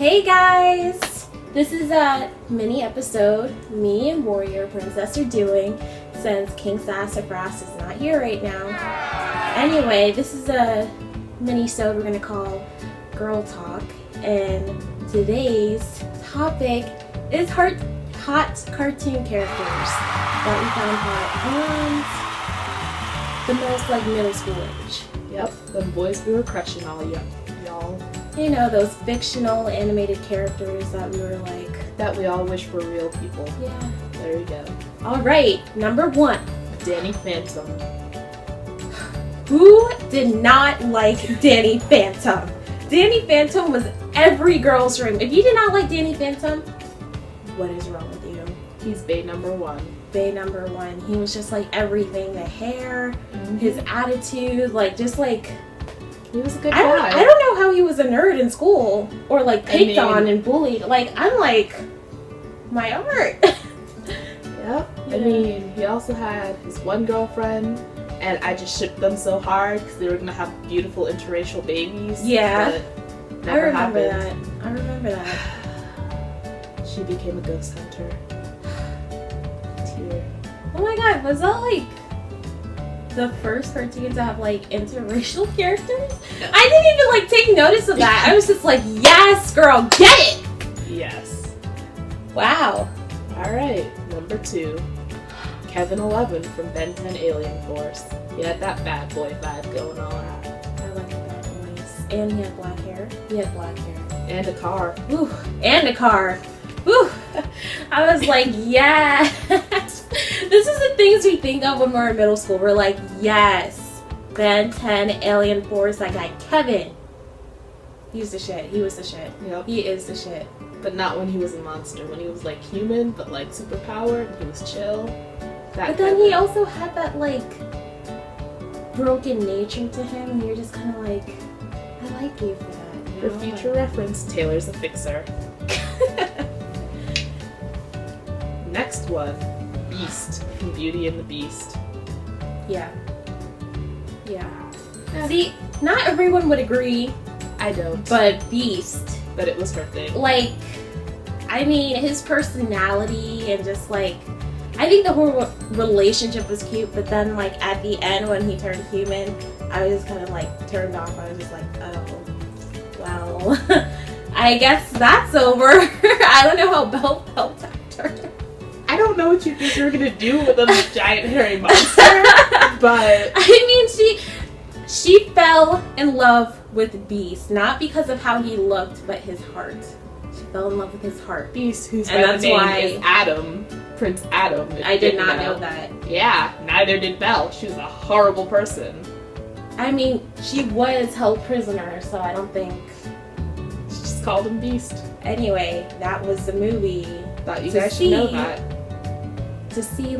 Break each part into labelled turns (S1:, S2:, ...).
S1: Hey guys! This is a mini episode me and Warrior Princess are doing since King Sassafras is not here right now. Anyway, this is a mini-sode we're going to call Girl Talk, and today's topic is hot cartoon characters that we found hot and the most middle school age.
S2: Yep, the boys we were crushing all y'all.
S1: You know, those fictional animated characters that we were like...
S2: That we all wish were real people.
S1: Yeah.
S2: There you go.
S1: Alright, number 1.
S2: Danny Phantom.
S1: Who did not like Danny Phantom? Danny Phantom was every girl's dream. If you did not like Danny Phantom, what is wrong with you?
S2: He's bae number 1.
S1: Bae number 1. He was just like everything. The hair, his attitude,
S2: he was a good guy.
S1: I don't know how he was a nerd in school or picked on and bullied. I'm like, my art.
S2: Yep. Yeah. He also had his one girlfriend, and I just shipped them so hard because they were gonna have beautiful interracial babies.
S1: Yeah.
S2: But never happened.
S1: I remember that.
S2: She became a ghost hunter. Tear.
S1: Oh my god, was that the first cartoon to have interracial characters? I didn't even take notice of that. I was just like, yes, girl, get it!
S2: Yes.
S1: Wow.
S2: Alright, number 2. Kevin 11 from Ben 10 Alien Force. He had that bad boy vibe going on.
S1: I like the bad boys. And he had black hair.
S2: And a car.
S1: Ooh, and a car. Ooh. I was like, yes. This is the things we think of when we're in middle school. We're like, yes. Ben 10 Alien Force, that guy Kevin. He's the shit. He was the shit.
S2: Yep.
S1: He is the shit.
S2: But not when he was a monster. When he was human, but superpowered, he was chill.
S1: But then he also had that broken nature to him, and you're just kind of like, I like you for that.
S2: For future reference, Taylor's a fixer. Next one, Beast from Beauty and the Beast.
S1: Yeah. See, not everyone would agree.
S2: I don't.
S1: But Beast.
S2: But it was her thing.
S1: His personality and just I think the whole relationship was cute, but then at the end when he turned human, I was kind of turned off. I was just like, oh, well, I guess that's over. I don't know how Belle felt after.
S2: I don't know what you think you're gonna do with a giant hairy monster, but she fell in love with Beast, not because of how he looked, but his heart. She fell in love with his heart. Beast, whose name is Adam, Prince Adam.
S1: I did not know that.
S2: Yeah, neither did Belle. She was a horrible person.
S1: She was held prisoner, so I don't think...
S2: She just called him Beast.
S1: Anyway, that was the movie.
S2: Thought you guys should know that.
S1: To see,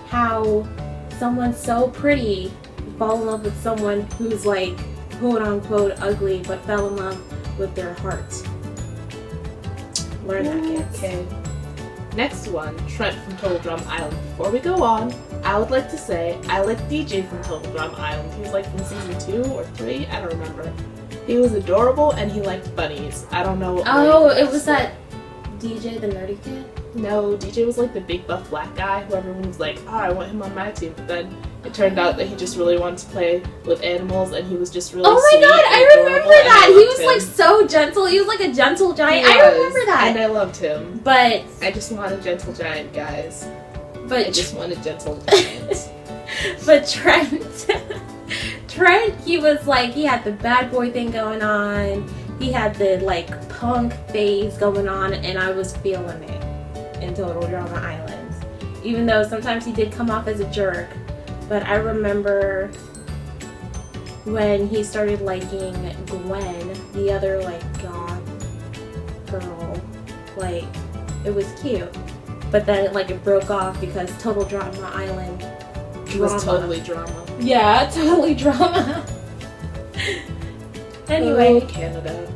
S1: how someone so pretty fall in love with someone who's, quote-unquote ugly, but fell in love with their heart. Learn that, kids.
S2: Okay. Next one, Trent from Total Drum Island. Before we go on, I would like to say I like DJ from Total Drum Island. He was from season 2 or 3, I don't remember. He was adorable and he liked bunnies. I don't know.
S1: It was that DJ, the nerdy kid?
S2: No, DJ was the big buff black guy who everyone was I want him on my team. But then it turned out that he just really wanted to play with animals and he was just really sweet.
S1: Oh my god, I remember that! He was so gentle. He was a gentle giant. I remember that.
S2: And I loved him.
S1: But
S2: I just want a gentle giant, guys.
S1: But
S2: I just want a gentle giant.
S1: But Trent, he was he had the bad boy thing going on. He had the punk phase going on, and I was feeling it in Total Drama Island. Even though sometimes he did come off as a jerk, but I remember when he started liking Gwen, the other goth girl, it was cute. But then it broke off because Total Drama Island
S2: It was totally drama.
S1: Yeah, totally drama. Anyway.
S2: Oh, Canada.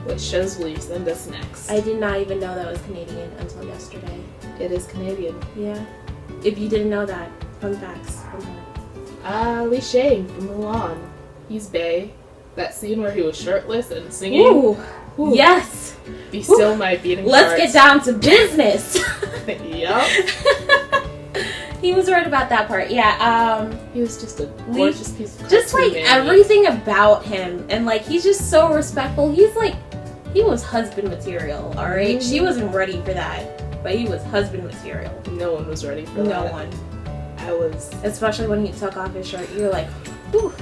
S2: What shows will you send us next?
S1: I did not even know that was Canadian until yesterday.
S2: It is Canadian.
S1: Yeah. If you didn't know that, fun facts from her.
S2: Li Shang from Mulan. He's bae. That scene where he was shirtless and singing.
S1: Ooh.
S2: Ooh.
S1: Yes.
S2: Be still my beating
S1: Let's
S2: heart.
S1: get down to business.
S2: Yup.
S1: He was right about that part. Yeah.
S2: He was just a gorgeous piece of
S1: Just like
S2: cartoon
S1: everything about him, and like he's just so respectful. He's like, he was husband material. All right?
S2: Mhm.
S1: She wasn't ready for that, but he was husband material.
S2: No one was ready for
S1: No
S2: that.
S1: one.
S2: I was.
S1: Especially when he took off his shirt, you're like, whew.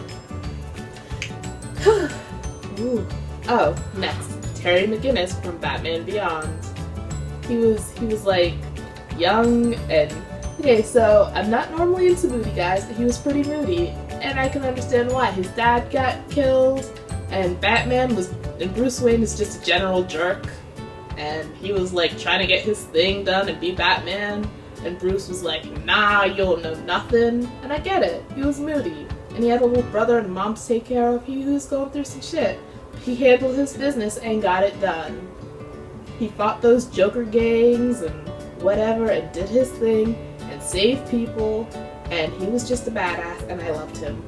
S2: Ooh. Oh, next, Terry McGinnis from Batman Beyond. He was like young and okay. So I'm not normally into moody guys, but he was pretty moody, and I can understand why. His dad got killed, and Bruce Wayne is just a general jerk, and he was like trying to get his thing done and be Batman, and Bruce was like, nah, you don't know nothing, and I get it. He was moody. And he had a little brother and mom to take care of. He was going through some shit. He handled his business and got it done. He fought those Joker gangs and whatever and did his thing and saved people. And he was just a badass and I loved him.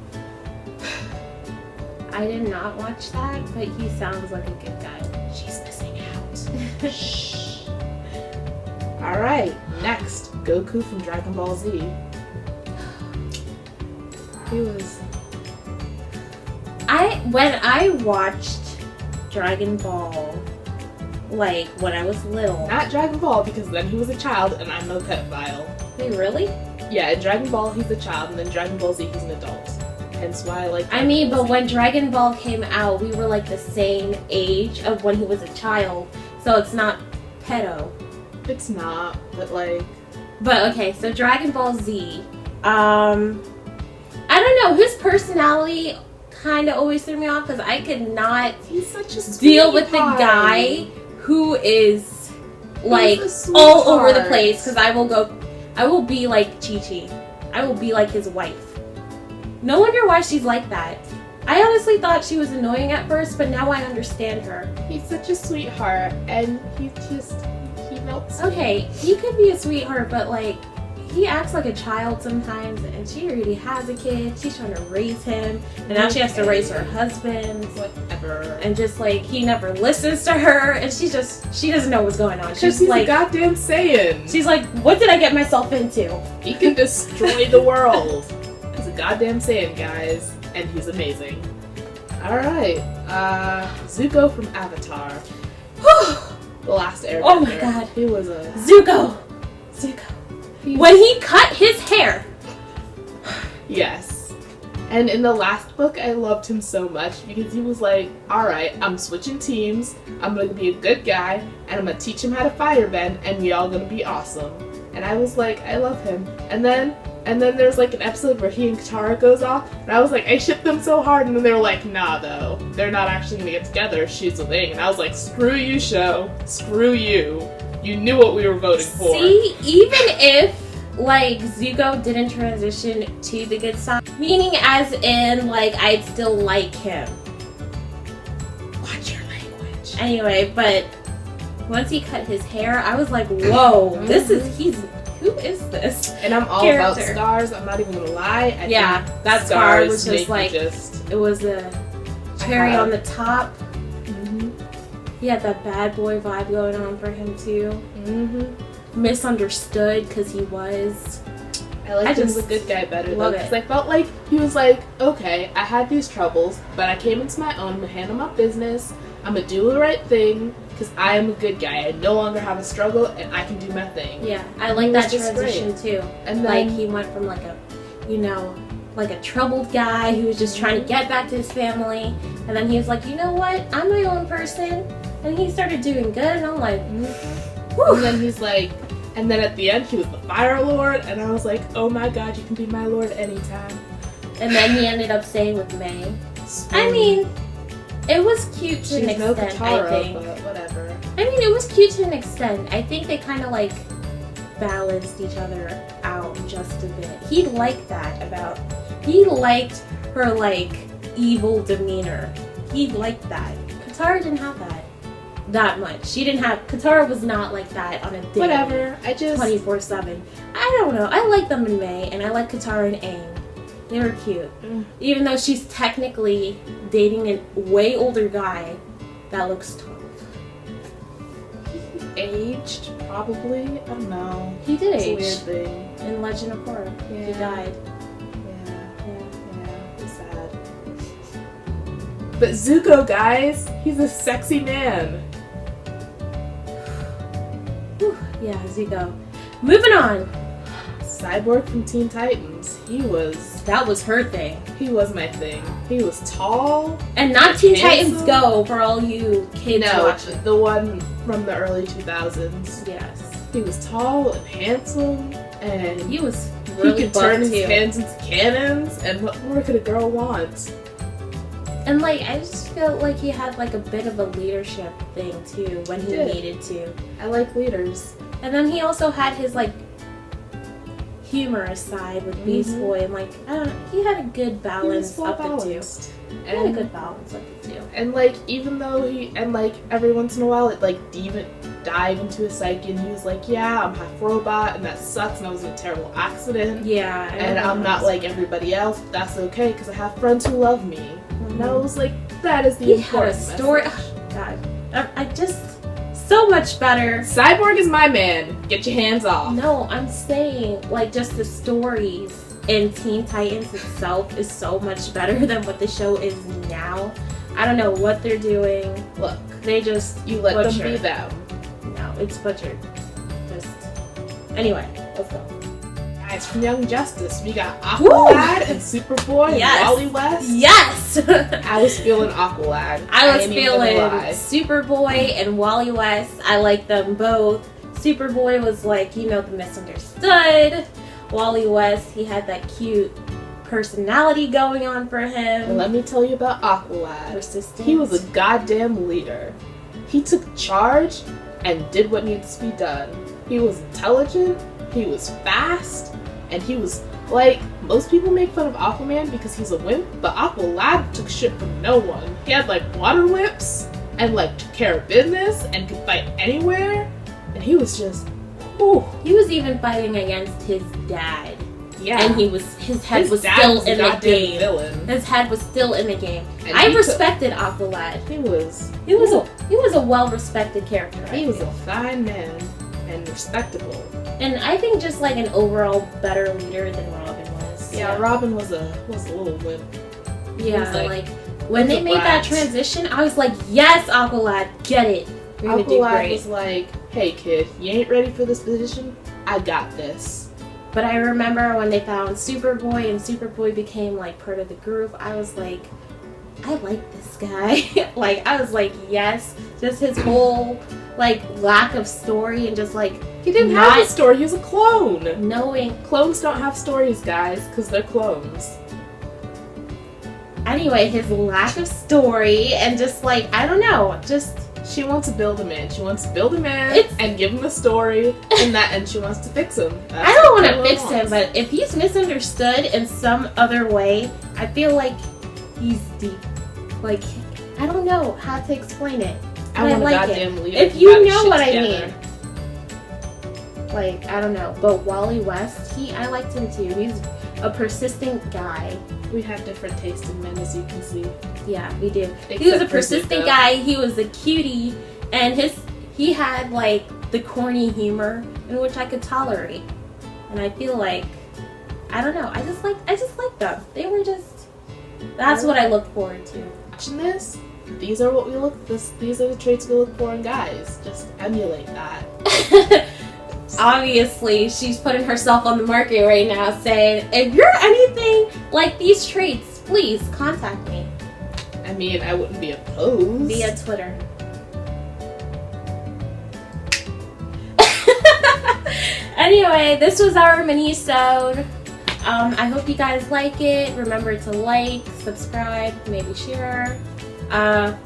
S1: I did not watch that, but he sounds like a good guy.
S2: She's missing out. Shh. Alright, next, Goku from Dragon Ball Z. He was...
S1: When I watched Dragon Ball, like when I was little.
S2: Not Dragon Ball, because then he was a child and I'm no pedophile.
S1: Wait, really?
S2: Yeah, in Dragon Ball he's a child, and then Dragon Ball Z he's an adult. Hence why I like
S1: I mean, but when Dragon Ball came out, we were like the same age of when he was a child, so it's not pedo.
S2: It's not, but like...
S1: But okay, so Dragon Ball Z, I don't know, his personality kind of always threw me off because I could not
S2: He's such a
S1: deal with the
S2: sweetheart.
S1: guy who is like
S2: He's a
S1: all over the
S2: sweetheart.
S1: place, because I will be like Chi-Chi. I will be like his wife. No wonder why she's like that. I honestly thought she was annoying at first, but now I understand her.
S2: He's such a sweetheart, and he melts me.
S1: Okay, he could be a sweetheart, but like, he acts like a child sometimes, and she already has a kid. She's trying to raise him, and now she has to raise her husband.
S2: Whatever.
S1: And just like, he never listens to her, and she doesn't know what's going on.
S2: She's
S1: She's like,
S2: a goddamn Saiyan.
S1: she's like, what did I get myself into?
S2: He can destroy the world. He's a goddamn Saiyan, guys, and he's amazing. Alright, Zuko from Avatar. The Last Airbender.
S1: Oh my god.
S2: He was a...
S1: Zuko! When he cut his hair!
S2: Yes. And in the last book, I loved him so much because he was like, alright, I'm switching teams, I'm gonna be a good guy, and I'm gonna teach him how to firebend, and we all gonna be awesome. And I was like, I love him. And then there's like an episode where he and Katara goes off, and I was like, I shipped them so hard, and then they were like, nah though, they're not actually gonna get together, she's a thing. And I was like, screw you, show, screw you. You knew what we were voting for.
S1: See, even if like Zuko didn't transition to the good side, meaning as in like I'd still like him.
S2: Watch your language.
S1: Anyway, but once he cut his hair, I was like, whoa, who is this?
S2: And I'm all about scars, I'm not even gonna lie. I
S1: Yeah,
S2: think
S1: that scar was
S2: make
S1: just
S2: you
S1: like,
S2: just...
S1: it was a cherry on the top.
S2: Mm-hmm.
S1: He had that bad boy vibe going on for him too.
S2: Mm-hmm.
S1: Misunderstood because he was.
S2: I liked him as a good guy better though, because I felt like he was like, okay, I had these troubles, but I came into my own, I'm gonna handle my business, I'm gonna do the right thing, because I am a good guy. I no longer have a struggle, and I can do my thing.
S1: Yeah, I like that transition too.
S2: And
S1: like
S2: then,
S1: he went from like a, like a troubled guy who was just trying to get back to his family, and then he was like, you know what, I'm my own person, and he started doing good, and I'm like, whew.
S2: And then he's like, and then at the end he was the Fire Lord, and I was like, oh my god, you can be my lord anytime.
S1: And then he ended up staying with May. I mean, it was cute to an extent,
S2: no Katara,
S1: I think.
S2: But whatever.
S1: I mean, it was cute to an extent. I think they kind of like balanced each other out just a bit. He liked that he liked her like evil demeanor. He liked that. Katara didn't have that much. Katara was not like that on a daily.
S2: Whatever, I just...
S1: 24/7. I don't know. I like them in May, and I like Katara and Aang. They were cute. Even though she's technically dating a way older guy that looks 12.
S2: aged, probably. I don't know.
S1: He did
S2: It's a
S1: age
S2: weird thing.
S1: in Legend of Korra. He
S2: Yeah.
S1: died.
S2: Yeah, it's sad. But Zuko, guys, he's a sexy man.
S1: Whew. Yeah, Zuko. Moving on.
S2: Cyborg from Teen Titans.
S1: That was her thing.
S2: He was my thing. He was tall.
S1: And not Teen
S2: handsome.
S1: Titans Go for all you kids
S2: No,
S1: watching.
S2: the one from the early 2000s.
S1: Yes.
S2: He was tall and handsome, and
S1: He was
S2: he
S1: really
S2: could
S1: buff
S2: turn his
S1: too.
S2: hands into cannons. And what more could a girl want?
S1: And like I just felt like he had like a bit of a leadership thing too when he
S2: did.
S1: needed to.
S2: I like leaders.
S1: And then he also had his like humorous side with Beast
S2: Mhm.
S1: Boy, and like I don't know, he had a good balance
S2: well
S1: up the two.
S2: balanced.
S1: He had a good balance up the two.
S2: And like, even though every once in a while it like dive into his psyche, and he was like, yeah, I'm half robot and that sucks and I was in a terrible accident.
S1: Yeah,
S2: And I'm not like everybody else, but that's okay because I have friends who love me. And I was like, that is the
S1: he had a
S2: important
S1: story.
S2: message.
S1: God, I just so much better.
S2: Cyborg is my man. Get your hands off.
S1: No, I'm saying like just the stories in Teen Titans itself is so much better than what the show is now. I don't know what they're doing.
S2: Look,
S1: They just
S2: you let them
S1: butcher.
S2: be them.
S1: No, it's butchered. Just anyway, let's go.
S2: Guys, from Young Justice, we got
S1: Woo!
S2: Aqualad and Superboy
S1: Yes.
S2: and Wally West.
S1: Yes.
S2: I was feeling Aqualad.
S1: I was
S2: ain't even gonna
S1: feeling
S2: lie.
S1: Superboy and Wally West. I like them both. Superboy was like, the misunderstood. Wally West, he had that cute personality going on for
S2: And
S1: him.
S2: let me tell you about Aqualad.
S1: Persistent.
S2: He was a goddamn leader. He took charge and did what needs to be done. He was intelligent, he was fast, and he was like, most people make fun of Aquaman because he's a wimp, but Aqualad took shit from no one. He had like water whips and like took care of business and could fight anywhere, and he was just, whew.
S1: He was even fighting against his dad.
S2: Yeah.
S1: And his head was
S2: dad
S1: still
S2: was a
S1: in the
S2: goddamn
S1: game.
S2: villain.
S1: His head was still in the game.
S2: And
S1: I
S2: he
S1: respected Aqualad.
S2: He was
S1: He was a well-respected character. I
S2: He was
S1: feel.
S2: a fine man and respectable.
S1: And I think just like an overall better leader than Robin was.
S2: Yeah, Robin was a little wimp.
S1: Yeah,
S2: was
S1: like when
S2: he
S1: they
S2: was a
S1: made that
S2: brat.
S1: transition, I was like, yes, Aqualad, get it. You're gonna do
S2: Aqualad
S1: great.
S2: was like, hey kid, you ain't ready for this position? I got this.
S1: But I remember when they found Superboy and Superboy became like part of the group, I was like, I like this guy. Like, I was like, yes. Just his whole like lack of story and just like
S2: He didn't
S1: not
S2: have a story, he was a clone.
S1: knowing.
S2: Clones don't have stories, guys, because they're clones.
S1: Anyway, his lack of story and just like, I don't know, just
S2: She wants to build a man. She wants to build a man
S1: It's-
S2: and give him a story, and she wants to fix him. That's
S1: I don't
S2: what
S1: want to
S2: Taylor
S1: fix him,
S2: wants.
S1: but if he's misunderstood in some other way, I feel like he's deep. Like, I don't know how to explain it.
S2: I
S1: but
S2: want a
S1: like
S2: goddamn
S1: it.
S2: leader.
S1: If
S2: who
S1: you
S2: got his
S1: know
S2: shit
S1: what I
S2: together.
S1: mean. Like, I don't know. But Wally West, I liked him too. He's a persistent guy.
S2: We have different tastes in men, as you can see.
S1: Yeah, we do. He was
S2: Except
S1: a
S2: for
S1: persistent
S2: Zuko.
S1: guy. He was a cutie, and he had like the corny humor in which I could tolerate. And I feel like, I don't know. I just like them. They were just. That's what I look forward to.
S2: Watching this, these are the traits we look for in guys. Just emulate that.
S1: Obviously, she's putting herself on the market right now, saying, "If you're anything like these traits, please contact me
S2: I mean, I wouldn't be opposed.
S1: via Twitter." Anyway, this was our Minisode. I hope you guys like it. Remember to like, subscribe, maybe share.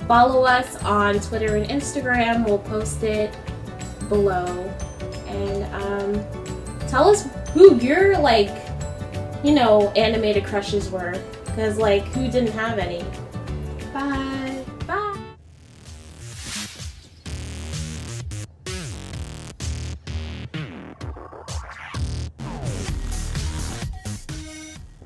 S1: Follow us on Twitter and Instagram. We'll post it below. And tell us who your animated crushes were. Because who didn't have any? Bye.